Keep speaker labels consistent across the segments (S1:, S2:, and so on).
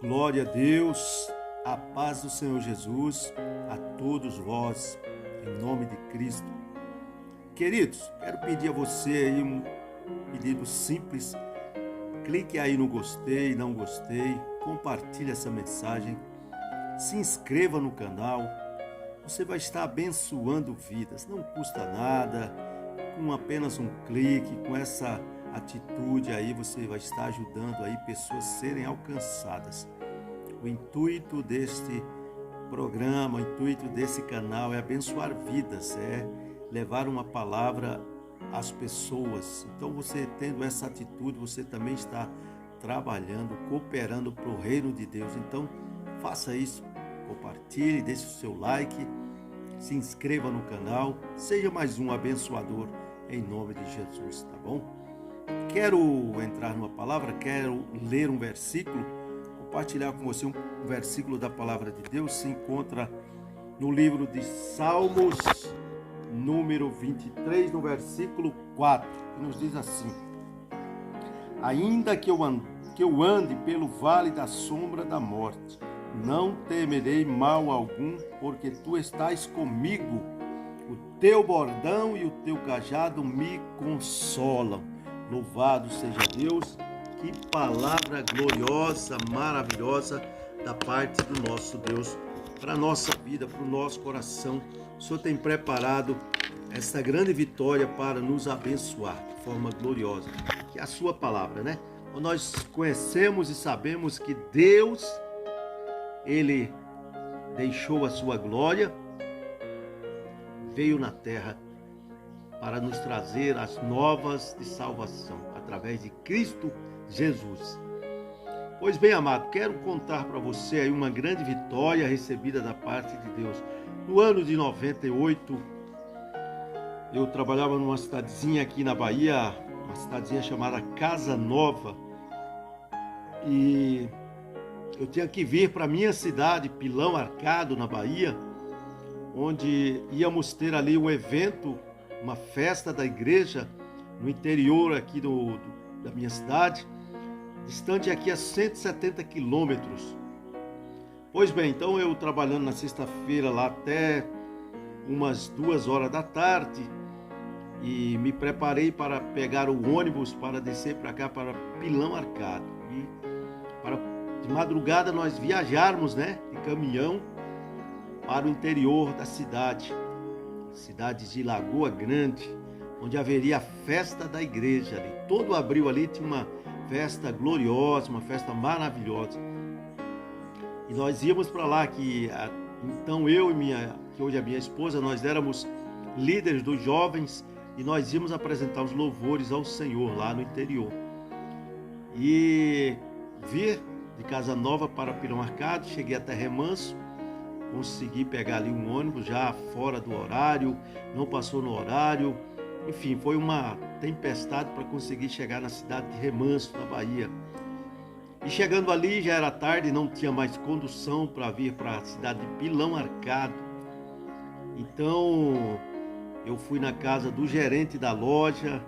S1: Glória a Deus, a paz do Senhor Jesus, a todos vós, em nome de Cristo. Queridos, quero pedir a você aí um pedido simples. Clique aí no gostei, não gostei, compartilhe essa mensagem, se inscreva no canal. Você vai estar abençoando vidas, não custa nada, com apenas um clique, com essa atitude aí você vai estar ajudando aí pessoas a serem alcançadas. O intuito deste programa, o intuito desse canal é abençoar vidas, é levar uma palavra às pessoas. Então você tendo essa atitude, você também está trabalhando, cooperando para o reino de Deus. Então faça isso, compartilhe, deixe o seu like, se inscreva no canal, seja mais um abençoador em nome de Jesus, tá bom? Quero entrar numa palavra, quero ler um versículo, compartilhar com você um versículo da palavra de Deus. Se encontra no livro de Salmos, número 23, no versículo 4, que nos diz assim: ainda que eu ande pelo vale da sombra da morte, não temerei mal algum, porque tu estás comigo, o teu bordão e o teu cajado me consolam. Louvado seja Deus, que palavra gloriosa, maravilhosa da parte do nosso Deus para a nossa vida, para o nosso coração. O Senhor tem preparado essa grande vitória para nos abençoar de forma gloriosa, que é a sua palavra, né? Nós conhecemos e sabemos que Deus, Ele deixou a sua glória, veio na terra para nos trazer as novas de salvação, através de Cristo Jesus. Pois bem, amado, quero contar para você aí uma grande vitória recebida da parte de Deus. No ano de 98, eu trabalhava numa cidadezinha aqui na Bahia, uma cidadezinha chamada Casa Nova, e eu tinha que vir para minha cidade, Pilão Arcado, na Bahia, onde íamos ter ali um evento, uma festa da igreja no interior aqui da minha cidade, distante aqui a 170 quilômetros. Pois bem, então eu trabalhando na sexta-feira lá até umas 2 horas da tarde e me preparei para pegar o ônibus para descer para cá, para Pilão Arcado. E de madrugada nós viajarmos, né, de caminhão para o interior da cidade de Lagoa Grande, onde haveria a festa da igreja ali. Todo abril ali tinha uma festa gloriosa, uma festa maravilhosa. E nós íamos para lá, então eu e que hoje é minha esposa, nós éramos líderes dos jovens e nós íamos apresentar os louvores ao Senhor lá no interior. E vir de Casa Nova para Pilão Arcado, cheguei até Remanso, consegui pegar ali um ônibus já fora do horário, não passou no horário, enfim, foi uma tempestade para conseguir chegar na cidade de Remanso, na Bahia. E chegando ali já era tarde, não tinha mais condução para vir para a cidade de Pilão Arcado. Então eu fui na casa do gerente da loja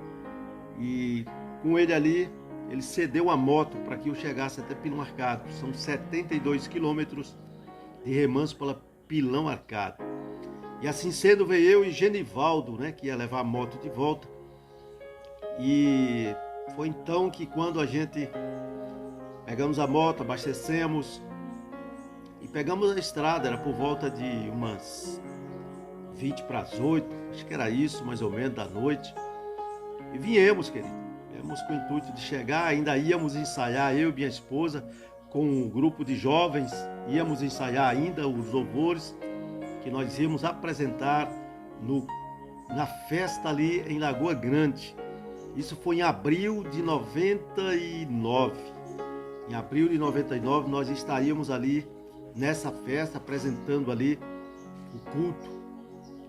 S1: e com ele ali, ele cedeu a moto para que eu chegasse até Pilão Arcado. São 72 quilômetros de Remanso para Pilão Arcado. E assim sendo, veio eu e Genivaldo, né, que ia levar a moto de volta. E foi então que quando a gente pegamos a moto, abastecemos e pegamos a estrada, era por volta de umas 20 para as 8, acho que era isso, mais ou menos, da noite. E viemos, querido, viemos com o intuito de chegar, ainda íamos ensaiar, eu e minha esposa, com um grupo de jovens, íamos ensaiar ainda os louvores que nós íamos apresentar na festa ali em Lagoa Grande. Isso foi em abril de 99. Em abril de 99 nós estaríamos ali nessa festa apresentando ali o culto,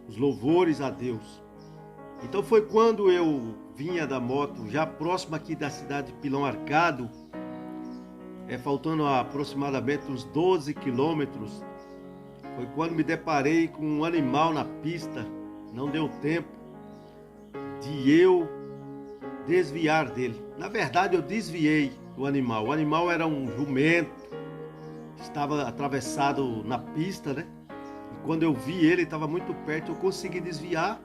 S1: os louvores a Deus. Então foi quando eu vinha da moto, já próximo aqui da cidade de Pilão Arcado, faltando aproximadamente uns 12 quilômetros, foi quando me deparei com um animal na pista. Não deu tempo de eu desviar dele. Na verdade, eu desviei do animal. O animal era um jumento, estava atravessado na pista, né? E quando eu vi ele estava muito perto, eu consegui desviar,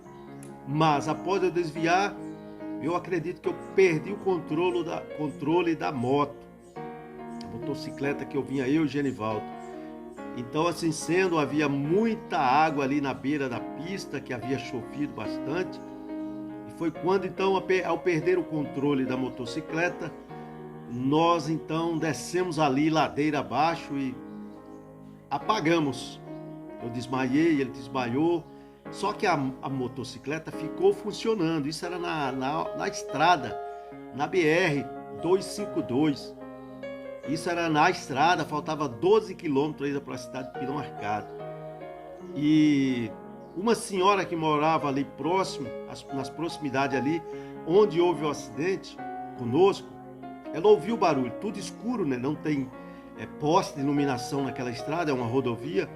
S1: mas após eu desviar, eu acredito que eu perdi o controle da moto, a motocicleta que eu vinha, eu e Genivaldo. Então, assim sendo, havia muita água ali na beira da pista, que havia chovido bastante. E foi quando, então, ao perder o controle da motocicleta, nós, então, descemos ali, ladeira abaixo, e apagamos. Eu desmaiei, ele desmaiou. Só que a motocicleta ficou funcionando. Isso era na estrada, na BR 252. Isso era na estrada, faltava 12 quilômetros ainda para a cidade de Pilão Arcado. E uma senhora que morava ali próximo, nas proximidades ali, onde houve o acidente conosco, ela ouviu o barulho, tudo escuro, né? Não tem poste de iluminação naquela estrada, é uma rodovia,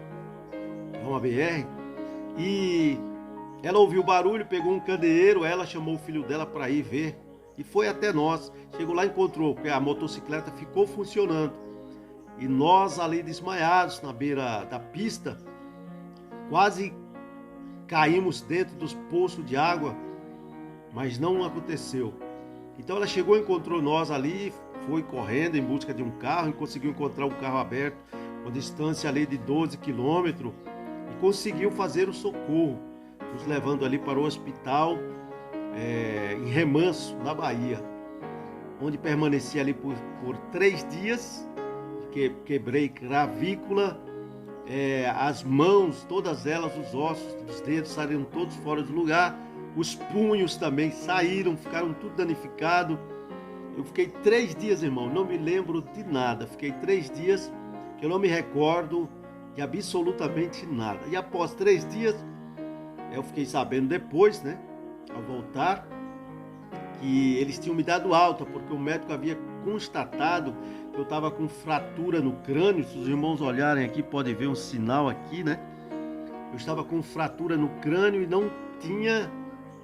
S1: é uma BR. E ela ouviu o barulho, pegou um candeeiro, ela chamou o filho dela para ir ver. E foi até nós. Chegou lá e encontrou, porque a motocicleta ficou funcionando. E nós ali desmaiados na beira da pista, quase caímos dentro dos poços de água, mas não aconteceu. Então ela chegou, encontrou nós ali, foi correndo em busca de um carro e conseguiu encontrar um carro aberto, com distância ali de 12 quilômetros, e conseguiu fazer o socorro, nos levando ali para o hospital em Remanso, na Bahia, onde permaneci ali por 3 dias, quebrei clavícula, as mãos, todas elas, os ossos dos dedos saíram todos fora do lugar, os punhos também saíram, ficaram tudo danificado. Eu fiquei 3 dias, irmão, não me lembro de nada, fiquei 3 dias que eu não me recordo de absolutamente nada. E após 3 dias, eu fiquei sabendo depois, né, ao voltar, que eles tinham me dado alta, porque o médico havia constatado que eu estava com fratura no crânio. Se os irmãos olharem aqui, podem ver um sinal aqui, né? Eu estava com fratura no crânio e não tinha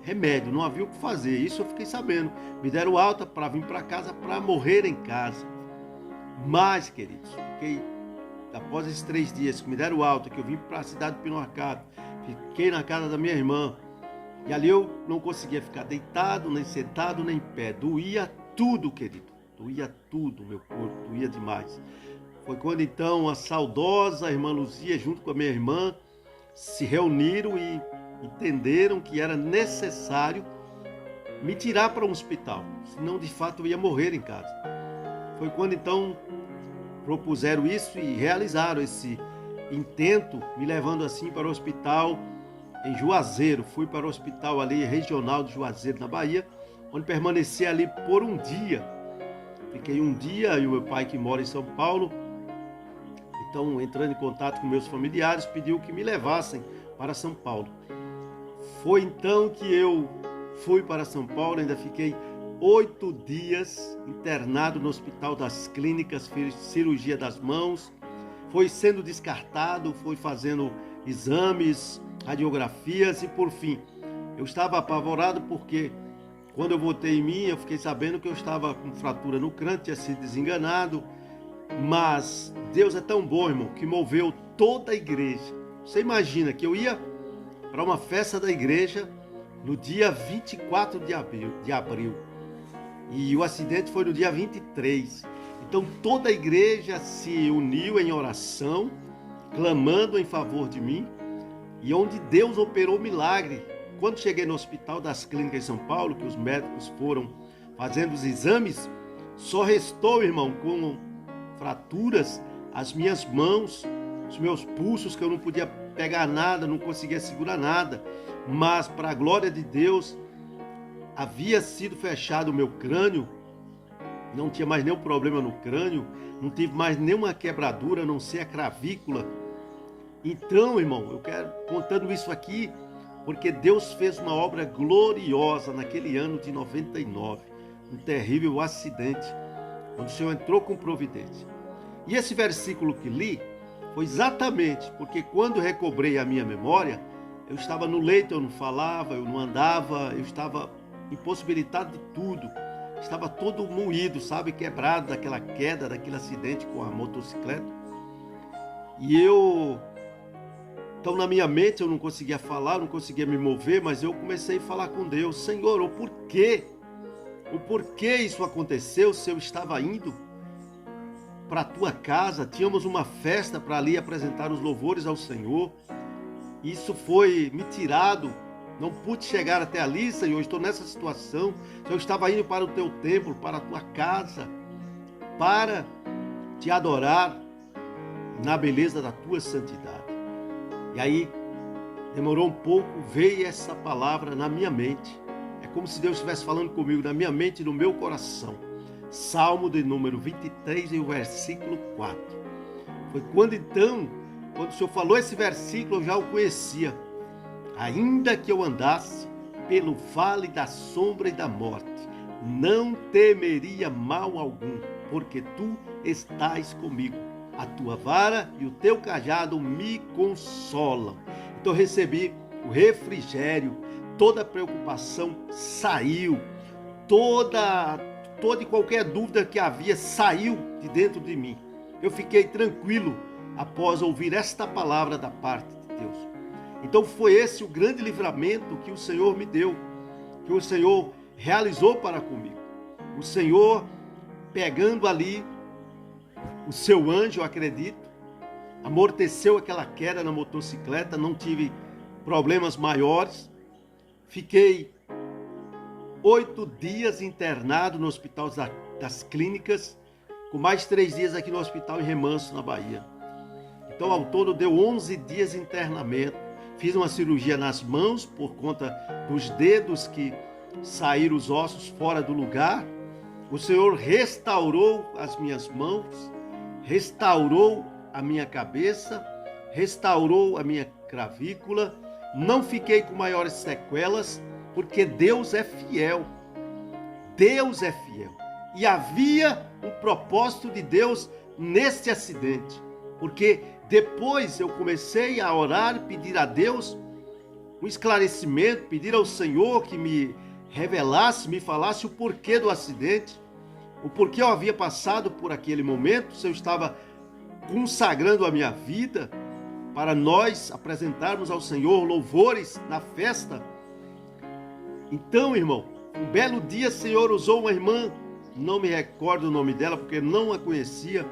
S1: remédio, não havia o que fazer. Isso eu fiquei sabendo. Me deram alta para vir para casa, para morrer em casa. Mas, queridos, após esses 3 dias que me deram alta, que eu vim para a cidade de Pilão Arcado, fiquei na casa da minha irmã, e ali eu não conseguia ficar deitado, nem sentado, nem em pé. Doía tudo, querido. Doía tudo, meu corpo, doía demais. Foi quando então a saudosa irmã Luzia, junto com a minha irmã, se reuniram e entenderam que era necessário me tirar para um hospital. Senão, de fato, eu ia morrer em casa. Foi quando então propuseram isso e realizaram esse intento, me levando assim para o hospital em Juazeiro. Fui para o hospital ali regional de Juazeiro, na Bahia, onde permaneci ali por um dia. Fiquei um dia, e o meu pai, que mora em São Paulo, então, entrando em contato com meus familiares, pediu que me levassem para São Paulo. Foi então que eu fui para São Paulo, ainda fiquei 8 dias internado no Hospital das Clínicas, fiz cirurgia das mãos, foi sendo descartado, foi fazendo exames, radiografias, e por fim, eu estava apavorado porque quando eu voltei em mim, eu fiquei sabendo que eu estava com fratura no crânio, tinha sido desenganado, mas Deus é tão bom, irmão, que moveu toda a igreja. Você imagina que eu ia para uma festa da igreja no dia 24 de abril, e o acidente foi no dia 23. Então toda a igreja se uniu em oração, clamando em favor de mim, e onde Deus operou milagre. Quando cheguei no Hospital das Clínicas em São Paulo, que os médicos foram fazendo os exames, só restou, irmão, com fraturas, as minhas mãos, os meus pulsos, que eu não podia pegar nada, não conseguia segurar nada. Mas, para a glória de Deus, havia sido fechado o meu crânio, não tinha mais nenhum problema no crânio, não tive mais nenhuma quebradura, a não ser a clavícula. Então, irmão, eu quero contando isso aqui porque Deus fez uma obra gloriosa naquele ano de 99, um terrível acidente, onde o Senhor entrou com providência. E esse versículo que li foi exatamente porque quando recobrei a minha memória, eu estava no leito, eu não falava, eu não andava, eu estava impossibilitado de tudo, estava todo moído, sabe, quebrado daquela queda, daquele acidente com a motocicleta. Então na minha mente eu não conseguia falar, não conseguia me mover, mas eu comecei a falar com Deus: Senhor, o porquê? O porquê isso aconteceu se eu estava indo para a tua casa, tínhamos uma festa para ali apresentar os louvores ao Senhor. Isso foi me tirado, não pude chegar até ali, Senhor, estou nessa situação. Eu estava indo para o teu templo, para a tua casa, para te adorar na beleza da tua santidade. E aí, demorou um pouco, veio essa palavra na minha mente. É como se Deus estivesse falando comigo na minha mente e no meu coração. Salmo de número 23 e o versículo 4. Foi quando o Senhor falou esse versículo, eu já o conhecia. Ainda que eu andasse pelo vale da sombra e da morte, não temeria mal algum, porque tu estás comigo. A tua vara e o teu cajado me consolam. Então recebi o refrigério, toda a preocupação saiu, toda e qualquer dúvida que havia saiu de dentro de mim. Eu fiquei tranquilo após ouvir esta palavra da parte de Deus. Então foi esse o grande livramento que o Senhor me deu, que o Senhor realizou para comigo. O Senhor pegando ali o seu anjo, eu acredito, amorteceu aquela queda na motocicleta, não tive problemas maiores. Fiquei 8 dias internado no Hospital das Clínicas, com mais 3 dias aqui no Hospital em Remanso, na Bahia. Então, ao todo, deu 11 dias de internamento. Fiz uma cirurgia nas mãos, por conta dos dedos que saíram os ossos fora do lugar. O Senhor restaurou as minhas mãos, restaurou a minha cabeça, restaurou a minha clavícula. Não fiquei com maiores sequelas, porque Deus é fiel. Deus é fiel. E havia um propósito de Deus nesse acidente, porque depois eu comecei a orar, pedir a Deus um esclarecimento, pedir ao Senhor que me revelasse, me falasse o porquê do acidente, o porquê eu havia passado por aquele momento, se eu estava consagrando a minha vida para nós apresentarmos ao Senhor louvores na festa. Então, irmão, um belo dia o Senhor usou uma irmã, não me recordo o nome dela porque não a conhecia.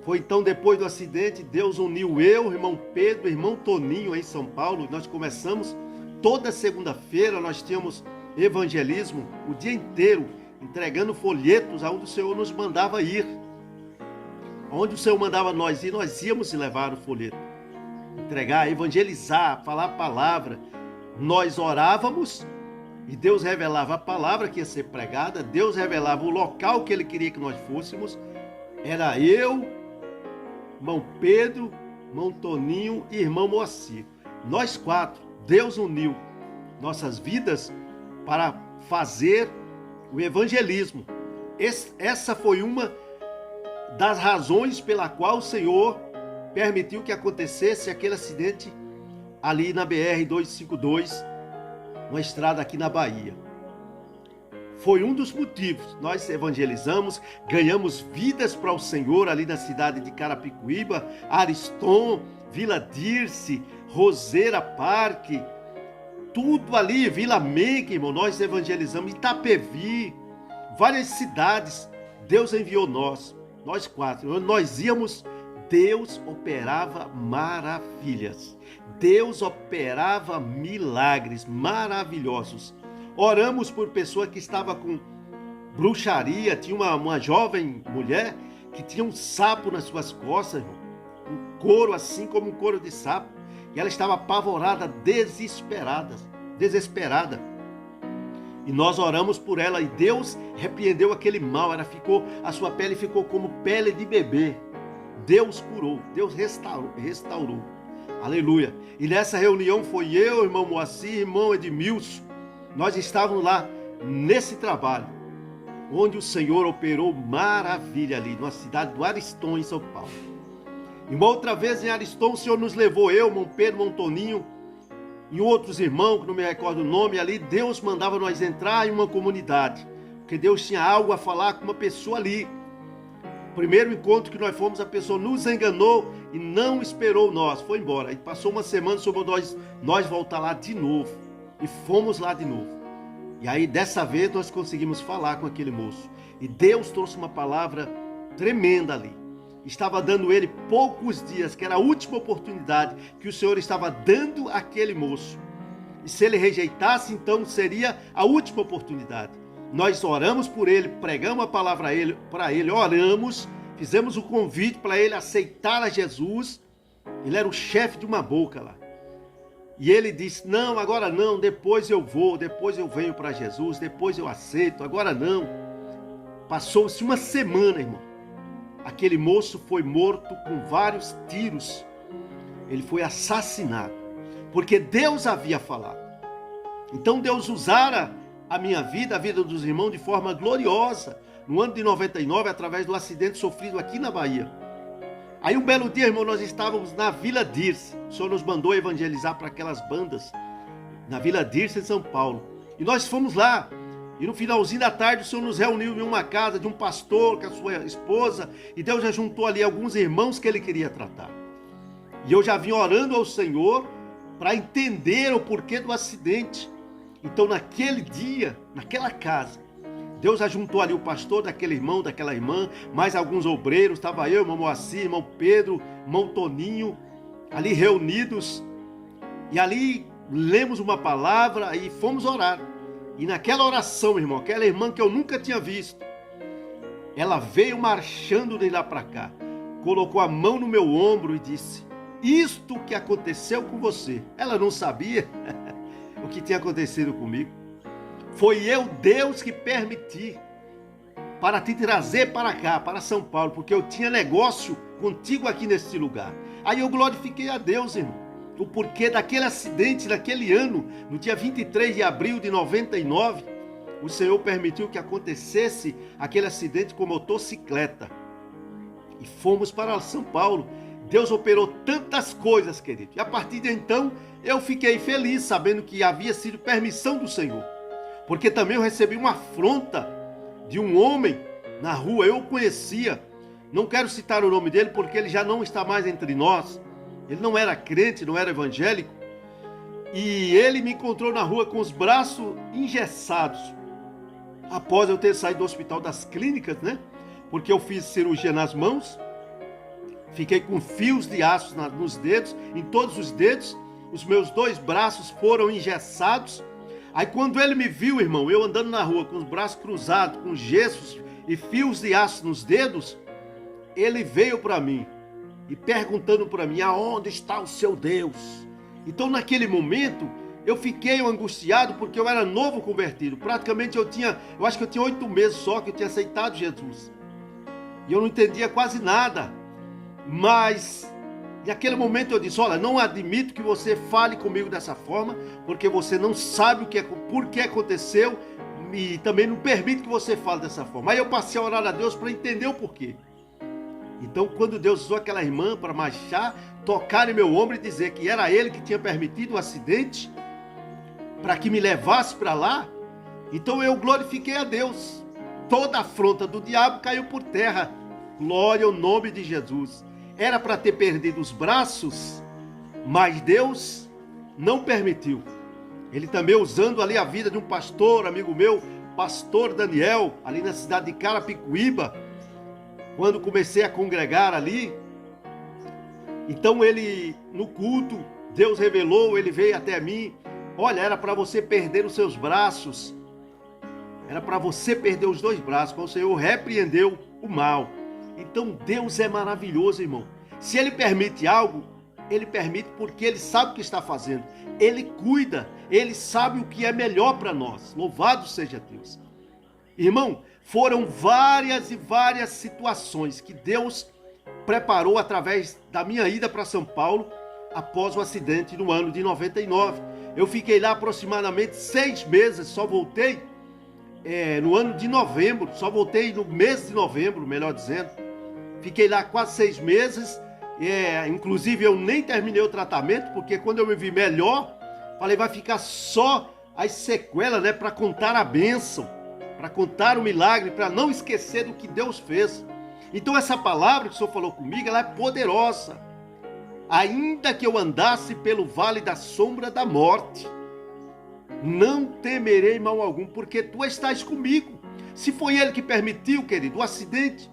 S1: Foi então depois do acidente, Deus uniu eu, o irmão Pedro, o irmão Toninho em São Paulo. Nós começamos toda segunda-feira, nós tínhamos evangelismo o dia inteiro, entregando folhetos aonde o Senhor nos mandava ir. Onde o Senhor mandava nós ir, nós íamos levar o folheto, entregar, evangelizar, falar a palavra. Nós orávamos e Deus revelava a palavra que ia ser pregada, Deus revelava o local que Ele queria que nós fôssemos. Era eu, irmão Pedro, irmão Toninho e irmão Moacir. Nós 4, Deus uniu nossas vidas para fazer o evangelismo. Essa foi uma das razões pela qual o Senhor permitiu que acontecesse aquele acidente ali na BR-252, uma estrada aqui na Bahia. Foi um dos motivos. Nós evangelizamos, ganhamos vidas para o Senhor ali na cidade de Carapicuíba, Ariston, Vila Dirce, Roseira Parque, tudo ali, Vila Mengue, irmão, nós evangelizamos, Itapevi, várias cidades, Deus enviou nós 4, nós íamos, Deus operava maravilhas, Deus operava milagres maravilhosos. Oramos por pessoa que estava com bruxaria, tinha uma jovem mulher que tinha um sapo nas suas costas, irmão, um couro assim como um couro de sapo, e ela estava apavorada, desesperada. E nós oramos por ela e Deus repreendeu aquele mal. A sua pele ficou como pele de bebê. Deus curou, Deus restaurou. Aleluia. E nessa reunião foi eu, irmão Moacir, irmão Edmilson. Nós estávamos lá nesse trabalho, onde o Senhor operou maravilha ali, na cidade do Ariston, em São Paulo. E uma outra vez em Ariston, o Senhor nos levou, eu, irmão Pedro, irmão Toninho, e outros irmãos, que não me recordo o nome, ali Deus mandava nós entrar em uma comunidade, porque Deus tinha algo a falar com uma pessoa ali. Primeiro encontro que nós fomos, a pessoa nos enganou e não esperou nós, foi embora. Aí passou uma semana sobre nós voltar lá de novo. E fomos lá de novo. E aí dessa vez nós conseguimos falar com aquele moço. E Deus trouxe uma palavra tremenda ali. Estava dando ele poucos dias, que era a última oportunidade que o Senhor estava dando àquele moço. E se ele rejeitasse, então seria a última oportunidade. Nós oramos por ele, pregamos a palavra para ele, oramos, fizemos o convite para ele aceitar a Jesus. Ele era o chefe de uma boca lá. E ele disse, não, agora não, depois eu vou, depois eu venho para Jesus, depois eu aceito, agora não. Passou-se uma semana, irmão. Aquele moço foi morto com vários tiros. Ele foi assassinado, porque Deus havia falado. Então Deus usara a minha vida, a vida dos irmãos, de forma gloriosa, no ano de 99, através do acidente sofrido aqui na Bahia. Aí um belo dia, irmão, nós estávamos na Vila Dirce. O Senhor nos mandou evangelizar para aquelas bandas, na Vila Dirce, em São Paulo. E nós fomos lá. E no finalzinho da tarde, o Senhor nos reuniu em uma casa de um pastor com a sua esposa. E Deus já juntou ali alguns irmãos que ele queria tratar. E eu já vim orando ao Senhor para entender o porquê do acidente. Então, naquele dia, naquela casa, Deus ajuntou ali o pastor daquele irmão, daquela irmã, mais alguns obreiros, estava eu, irmão Moacir, irmão Pedro, irmão Toninho, ali reunidos. E ali lemos uma palavra e fomos orar. E naquela oração, irmão, aquela irmã que eu nunca tinha visto, ela veio marchando de lá para cá, colocou a mão no meu ombro e disse, isto que aconteceu com você. Ela não sabia o que tinha acontecido comigo. Foi eu, Deus, que permiti para te trazer para cá, para São Paulo, porque eu tinha negócio contigo aqui nesse lugar. Aí eu glorifiquei a Deus, irmão, o porquê daquele acidente, naquele ano, no dia 23 de abril de 99, o Senhor permitiu que acontecesse aquele acidente com motocicleta. E fomos para São Paulo. Deus operou tantas coisas, querido. E a partir de então, eu fiquei feliz, sabendo que havia sido permissão do Senhor. Porque também eu recebi uma afronta de um homem na rua, eu o conhecia, não quero citar o nome dele porque ele já não está mais entre nós, ele não era crente, não era evangélico, e ele me encontrou na rua com os braços engessados, após eu ter saído do hospital das clínicas, né? Porque eu fiz cirurgia nas mãos, fiquei com fios de aço nos dedos, em todos os dedos, os meus 2 braços foram engessados. Aí quando ele me viu, irmão, eu andando na rua com os braços cruzados, com gessos e fios de aço nos dedos, ele veio para mim e perguntando para mim, aonde está o seu Deus? Então naquele momento eu fiquei angustiado porque eu era novo convertido. Praticamente eu acho que eu tinha 8 meses só que eu tinha aceitado Jesus. E eu não entendia quase nada. Mas naquele momento eu disse, olha, não admito que você fale comigo dessa forma, porque você não sabe por que aconteceu e também não permite que você fale dessa forma. Aí eu passei a orar a Deus para entender o porquê. Então quando Deus usou aquela irmã para marchar, tocar em meu ombro e dizer que era ele que tinha permitido o acidente, para que me levasse para lá, então eu glorifiquei a Deus. Toda a afronta do diabo caiu por terra. Glória ao nome de Jesus. Era para ter perdido os braços, mas Deus não permitiu. Ele também usando ali a vida de um pastor, amigo meu, pastor Daniel, ali na cidade de Carapicuíba, quando comecei a congregar ali. Então ele, no culto, Deus revelou, ele veio até mim, olha, era para você perder os seus braços, era para você perder os 2 braços, quando o Senhor repreendeu o mal. Então Deus é maravilhoso, irmão. Se Ele permite algo, Ele permite porque Ele sabe o que está fazendo. Ele cuida, Ele sabe o que é melhor para nós. Louvado seja Deus. Irmão, foram várias e várias situações que Deus preparou através da minha ida para São Paulo após o acidente no ano de 99. Eu fiquei lá aproximadamente 6 meses, só voltei no ano de novembro, só voltei no mês de novembro, melhor dizendo. Fiquei lá quase 6 meses, inclusive eu nem terminei o tratamento, porque quando eu me vi melhor, falei, vai ficar só as sequelas, né, para contar a bênção, para contar o milagre, para não esquecer do que Deus fez. Então essa palavra que o Senhor falou comigo, ela é poderosa. Ainda que eu andasse pelo vale da sombra da morte, não temerei mal algum, porque tu estás comigo. Se foi ele que permitiu, querido, o acidente,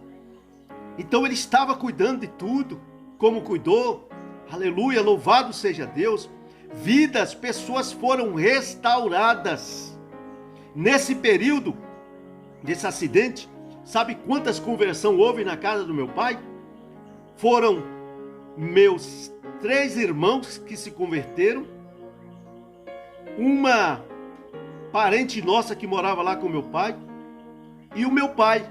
S1: então ele estava cuidando de tudo, como cuidou. Aleluia, louvado seja Deus. Vidas, pessoas foram restauradas. Nesse período desse acidente, sabe quantas conversões houve na casa do meu pai? Foram meus 3 irmãos que se converteram, uma parente nossa que morava lá com meu pai, e o meu pai.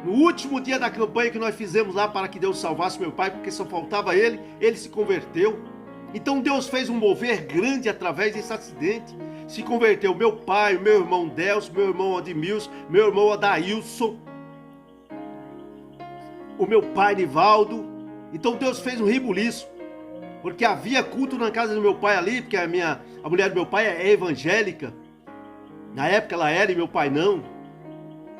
S1: No último dia da campanha que nós fizemos lá para que Deus salvasse meu pai, porque só faltava ele se converteu. Então Deus fez um mover grande através desse acidente. Se converteu meu pai, meu irmão Delcio, meu irmão Admilson, meu irmão Adailson, o meu pai Nivaldo. Então Deus fez um rebuliço, porque havia culto na casa do meu pai ali, porque a mulher do meu pai é evangélica. Na época ela era e meu pai não.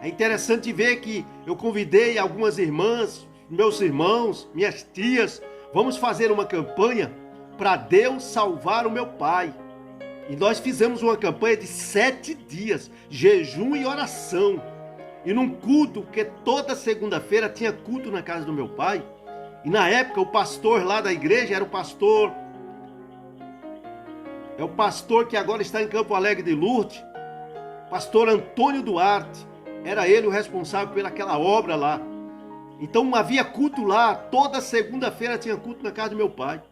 S1: É interessante ver que eu convidei algumas irmãs, meus irmãos, minhas tias. Vamos fazer uma campanha para Deus salvar o meu pai. E nós fizemos uma campanha de 7 dias, jejum e oração. E num culto, porque toda segunda-feira tinha culto na casa do meu pai. E na época o pastor lá da igreja era o pastor que agora está em Campo Alegre de Lourdes, pastor Antônio Duarte. Era ele o responsável pelaquela obra lá. Então havia culto lá, toda segunda-feira tinha culto na casa do meu pai.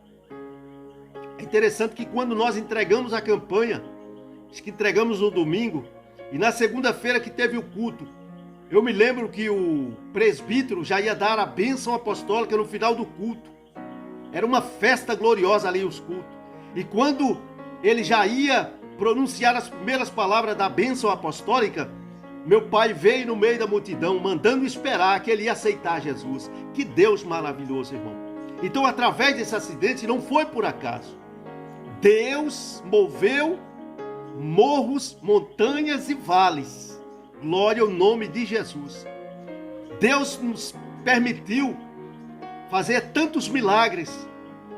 S1: É interessante que quando nós entregamos a campanha, acho que entregamos no domingo, e na segunda-feira que teve o culto, eu me lembro que o presbítero já ia dar a bênção apostólica no final do culto. Era uma festa gloriosa ali os cultos. E quando ele já ia pronunciar as primeiras palavras da bênção apostólica, meu pai veio no meio da multidão, mandando esperar que ele ia aceitar Jesus. Que Deus maravilhoso, irmão. Então, através desse acidente, não foi por acaso. Deus moveu morros, montanhas e vales. Glória ao nome de Jesus. Deus nos permitiu fazer tantos milagres.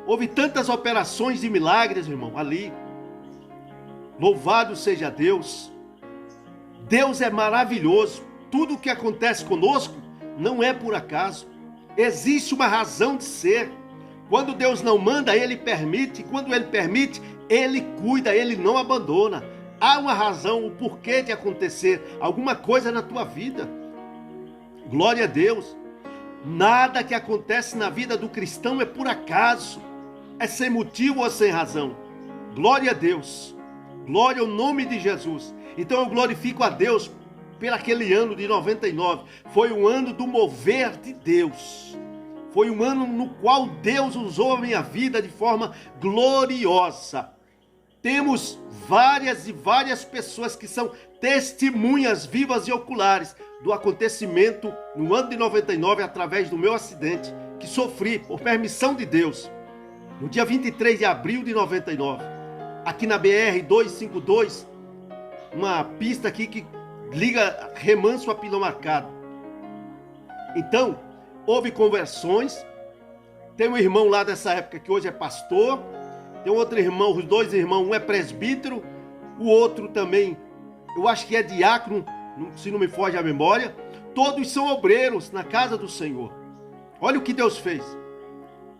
S1: Houve tantas operações de milagres, irmão, ali. Louvado seja Deus. Deus é maravilhoso. Tudo o que acontece conosco não é por acaso. Existe uma razão de ser. Quando Deus não manda, Ele permite. Quando Ele permite, Ele cuida, Ele não abandona. Há uma razão, o porquê de acontecer alguma coisa na tua vida. Glória a Deus. Nada que acontece na vida do cristão é por acaso. É sem motivo ou sem razão. Glória a Deus. Glória ao nome de Jesus. Então eu glorifico a Deus por aquele ano de 99. Foi um ano do mover de Deus. Foi um ano no qual Deus usou a minha vida de forma gloriosa. Temos várias e várias pessoas que são testemunhas vivas e oculares do acontecimento no ano de 99 através do meu acidente que sofri por permissão de Deus. No dia 23 de abril de 99, aqui na BR-252, uma pista aqui que liga Remanso a Pilomarcado. Então, houve conversões. Tem um irmão lá dessa época que hoje é pastor. Tem outro irmão, os 2 irmãos, um é presbítero, o outro também, eu acho que é diácono, se não me foge a memória. Todos são obreiros na casa do Senhor. Olha o que Deus fez.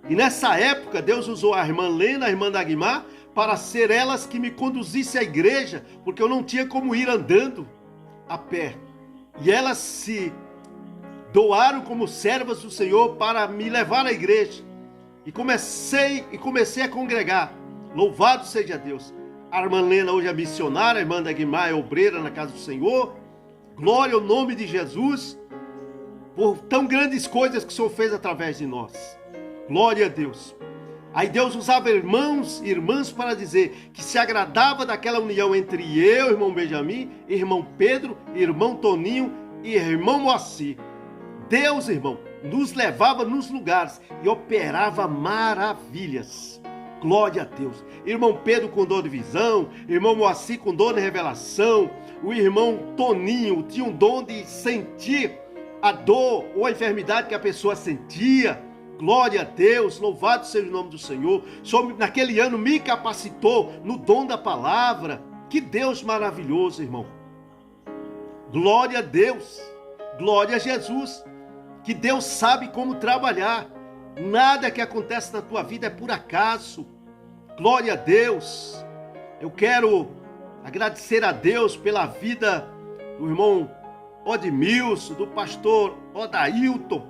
S1: E nessa época, Deus usou a irmã Lena, a irmã Dagmar, para ser elas que me conduzissem à igreja, porque eu não tinha como ir andando a pé. E elas se doaram como servas do Senhor para me levar à igreja. E comecei a congregar. Louvado seja Deus. A irmã Lena hoje é missionária, a irmã Dagmar é obreira na casa do Senhor. Glória ao nome de Jesus, por tão grandes coisas que o Senhor fez através de nós. Glória a Deus. Aí Deus usava irmãos e irmãs para dizer que se agradava daquela união entre eu, irmão Benjamin, irmão Pedro, irmão Toninho e irmão Moacir. Deus, irmão, nos levava nos lugares e operava maravilhas. Glória a Deus. Irmão Pedro com dor de visão, irmão Moacir com dor de revelação, o irmão Toninho tinha um dom de sentir a dor ou a enfermidade que a pessoa sentia. Glória a Deus, louvado seja o nome do Senhor. O Senhor naquele ano me capacitou no dom da palavra. Que Deus maravilhoso, irmão. Glória a Deus, glória a Jesus. Que Deus sabe como trabalhar. Nada que acontece na tua vida é por acaso. Glória a Deus. Eu quero agradecer a Deus pela vida do irmão Odmilson, do pastor Odailton,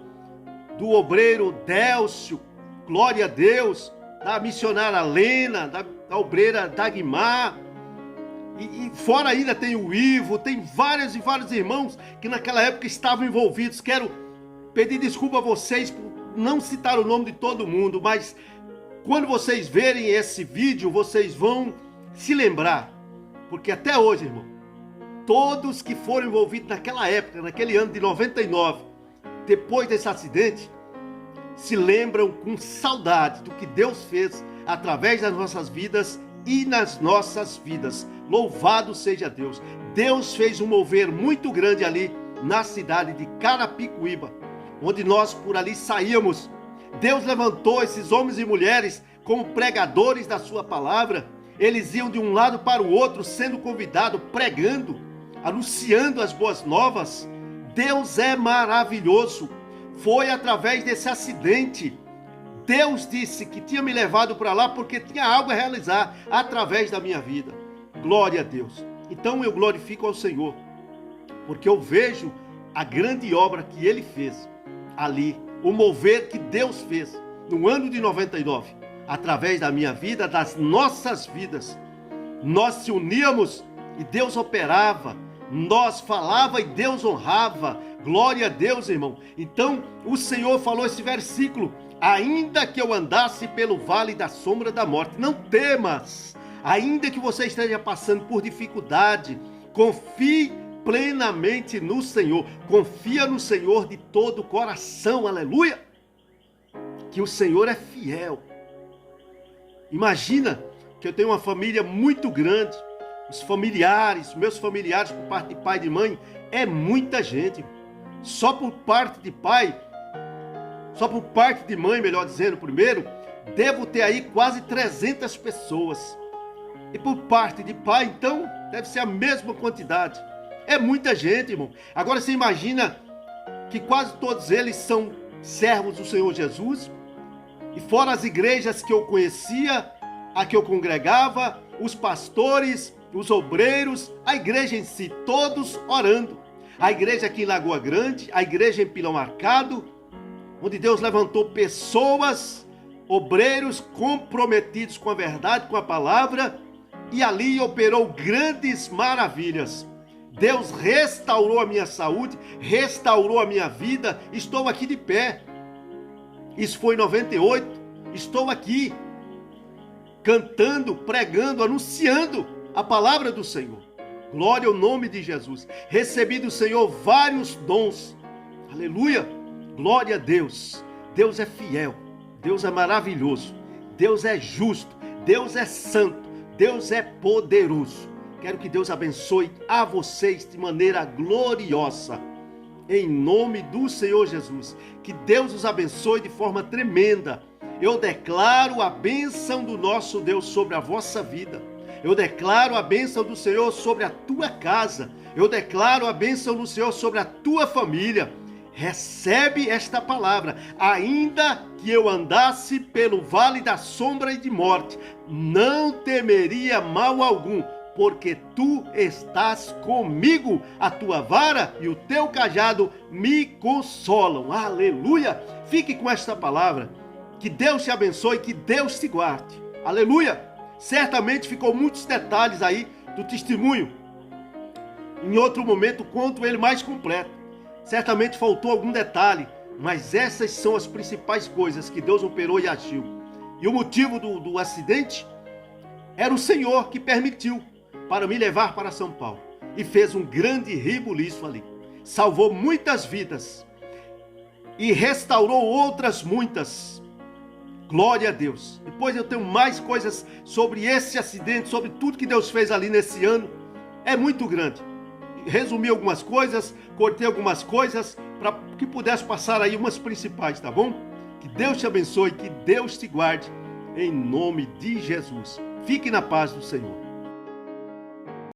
S1: do obreiro Délcio, glória a Deus, da missionária Lena, da obreira Dagmar, e fora ainda tem o Ivo, tem vários e vários irmãos que naquela época estavam envolvidos. Quero pedir desculpa a vocês por não citar o nome de todo mundo, mas quando vocês verem esse vídeo, vocês vão se lembrar, porque até hoje, irmão, todos que foram envolvidos naquela época, naquele ano de 99, depois desse acidente, se lembram com saudade do que Deus fez através das nossas vidas e nas nossas vidas. Louvado seja Deus. Deus fez um mover muito grande ali na cidade de Carapicuíba, onde nós por ali saíamos. Deus levantou esses homens e mulheres como pregadores da sua palavra. Eles iam de um lado para o outro, sendo convidados, pregando, anunciando as boas novas. Deus é maravilhoso. Foi através desse acidente. Deus disse que tinha me levado para lá porque tinha algo a realizar através da minha vida. Glória a Deus. Então eu glorifico ao Senhor, porque eu vejo a grande obra que Ele fez ali, o mover que Deus fez no ano de 99, através da minha vida, das nossas vidas. Nós se uníamos e Deus operava. Nós falava e Deus honrava. Glória a Deus, irmão. Então o Senhor falou esse versículo: ainda que eu andasse pelo vale da sombra da morte, não temas. Ainda que você esteja passando por dificuldade, confie plenamente no Senhor. Confia no Senhor de todo o coração. Aleluia. Que o Senhor é fiel. Imagina que eu tenho uma família muito grande. Os familiares, meus familiares por parte de pai e de mãe, é muita gente. Só por parte de pai, só por parte de mãe, melhor dizendo, primeiro, devo ter aí quase 300 pessoas. E por parte de pai, então, deve ser a mesma quantidade. É muita gente, irmão. Agora você imagina que quase todos eles são servos do Senhor Jesus. E fora as igrejas que eu conhecia, a que eu congregava, os pastores, os obreiros, a igreja em si, todos orando. A igreja aqui em Lagoa Grande, a igreja em Pilão Arcado, onde Deus levantou pessoas, obreiros comprometidos com a verdade, com a palavra, e ali operou grandes maravilhas. Deus restaurou a minha saúde, restaurou a minha vida. Estou aqui de pé. Isso foi em 98. Estou aqui cantando, pregando, anunciando a palavra do Senhor. Glória ao nome de Jesus. Recebi do Senhor vários dons. Aleluia. Glória a Deus. Deus é fiel. Deus é maravilhoso. Deus é justo. Deus é santo. Deus é poderoso. Quero que Deus abençoe a vocês de maneira gloriosa. Em nome do Senhor Jesus. Que Deus os abençoe de forma tremenda. Eu declaro a bênção do nosso Deus sobre a vossa vida. Eu declaro a bênção do Senhor sobre a tua casa. Eu declaro a bênção do Senhor sobre a tua família. Recebe esta palavra. Ainda que eu andasse pelo vale da sombra e de morte, não temeria mal algum, porque tu estás comigo. A tua vara e o teu cajado me consolam. Aleluia. Fique com esta palavra. Que Deus te abençoe, que Deus te guarde. Aleluia. Certamente ficou muitos detalhes aí do testemunho. Em outro momento conto ele mais completo. Certamente faltou algum detalhe, mas essas são as principais coisas que Deus operou e agiu. E o motivo do acidente era o Senhor que permitiu para me levar para São Paulo. E fez um grande rebuliço ali. Salvou muitas vidas e restaurou outras muitas. Glória a Deus. Depois eu tenho mais coisas sobre esse acidente, sobre tudo que Deus fez ali nesse ano. É muito grande. Resumi algumas coisas, cortei algumas coisas, para que pudesse passar aí umas principais, tá bom? Que Deus te abençoe, que Deus te guarde, em nome de Jesus. Fique na paz do Senhor.